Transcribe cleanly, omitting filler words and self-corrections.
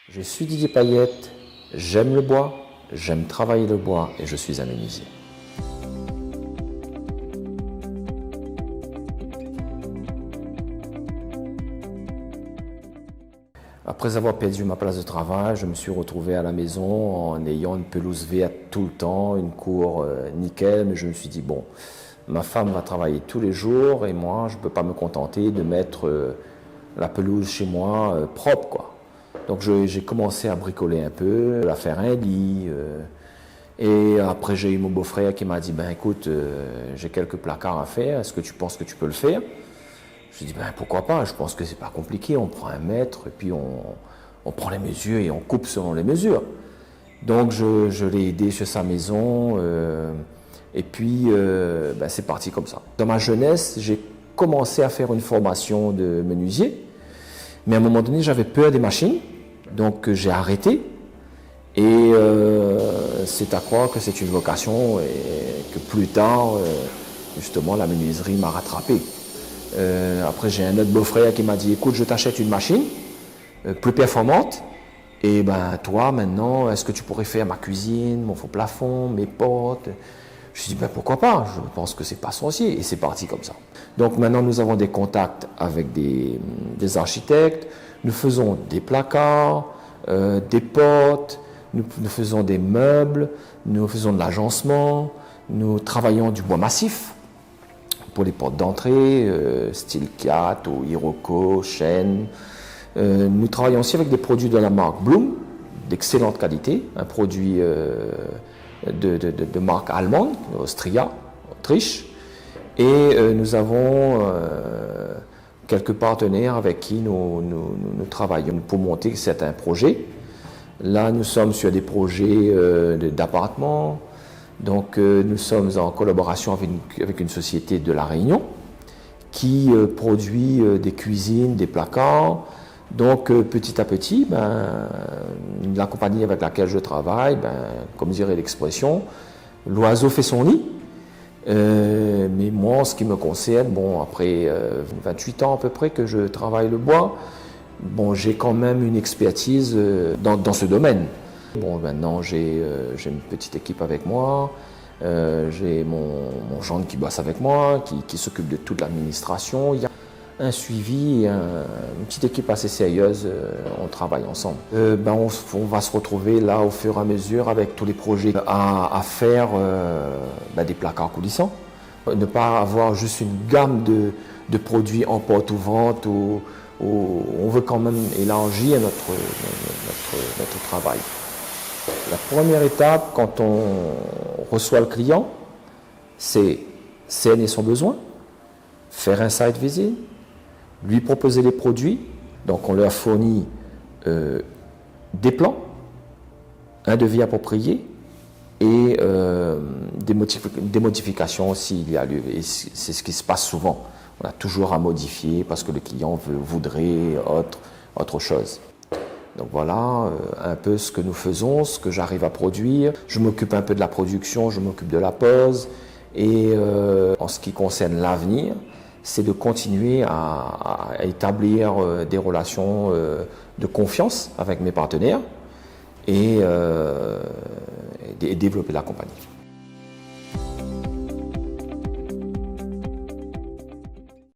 Je suis Didier Payette, j'aime le bois, j'aime travailler le bois et je suis un menuisier. Après avoir perdu ma place de travail, je me suis retrouvé à la maison en ayant une pelouse verte tout le temps, une cour nickel, mais je me suis dit bon, ma femme va travailler tous les jours et moi je ne peux pas me contenter de mettre la pelouse chez moi propre quoi. Donc j'ai commencé à bricoler un peu, à faire un lit. Et après j'ai eu mon beau-frère qui m'a dit ben écoute, j'ai quelques placards à faire, est-ce que tu penses que tu peux le faire? Je lui ai dit ben pourquoi pas, je pense que c'est pas compliqué, on prend un mètre et puis on prend les mesures et on coupe selon les mesures. Donc je l'ai aidé sur sa maison et puis ben, c'est parti comme ça. Dans ma jeunesse, j'ai commencé à faire une formation de menuisier, mais à un moment donné j'avais peur des machines. Donc j'ai arrêté et c'est à croire que c'est une vocation et que plus tard, justement, la menuiserie m'a rattrapé. Après j'ai un autre beau-frère qui m'a dit écoute, je t'achète une machine plus performante et ben toi maintenant, est-ce que tu pourrais faire ma cuisine, mon faux plafond, mes portes? Je me suis dit ben pourquoi pas, je pense que c'est pas sorcier et c'est parti comme ça. Donc maintenant nous avons des contacts avec des architectes. Nous faisons des placards, des portes, nous faisons des meubles, nous faisons de l'agencement, nous travaillons du bois massif pour les portes d'entrée, style 4 ou Iroko, chêne. Nous travaillons aussi avec des produits de la marque Blum, d'excellente qualité, un produit de marque allemande, Austria, Autriche. Et nous avons quelques partenaires avec qui nous travaillons pour monter certains projets. Là, nous sommes sur des projets d'appartements. Donc, nous sommes en collaboration avec une société de La Réunion qui produit des cuisines, des placards. Donc, petit à petit, la compagnie avec laquelle je travaille, comme dirait l'expression, l'oiseau fait son nid. Mais moi, en ce qui me concerne, bon, après 28 ans à peu près que je travaille le bois, bon, j'ai quand même une expertise dans ce domaine. Bon, maintenant, j'ai une petite équipe avec moi, j'ai mon gendre qui bosse avec moi, qui s'occupe de toute l'administration. Il y a un suivi, une petite équipe assez sérieuse, on travaille ensemble. On va se retrouver là au fur et à mesure avec tous les projets à faire des placards coulissants. Ne pas avoir juste une gamme de produits en porte ouvrante où on veut quand même élargir notre travail. La première étape quand on reçoit le client, c'est cerner son besoin, faire un site visit, lui proposer les produits. Donc on leur fournit des plans, un devis approprié et des modifications s'il y a lieu. Et c'est ce qui se passe souvent. On a toujours à modifier parce que le client voudrait autre chose. Donc voilà un peu ce que nous faisons, ce que j'arrive à produire. Je m'occupe un peu de la production, je m'occupe de la pose. Et en ce qui concerne l'avenir, c'est de continuer à établir des relations de confiance avec mes partenaires et développer la compagnie.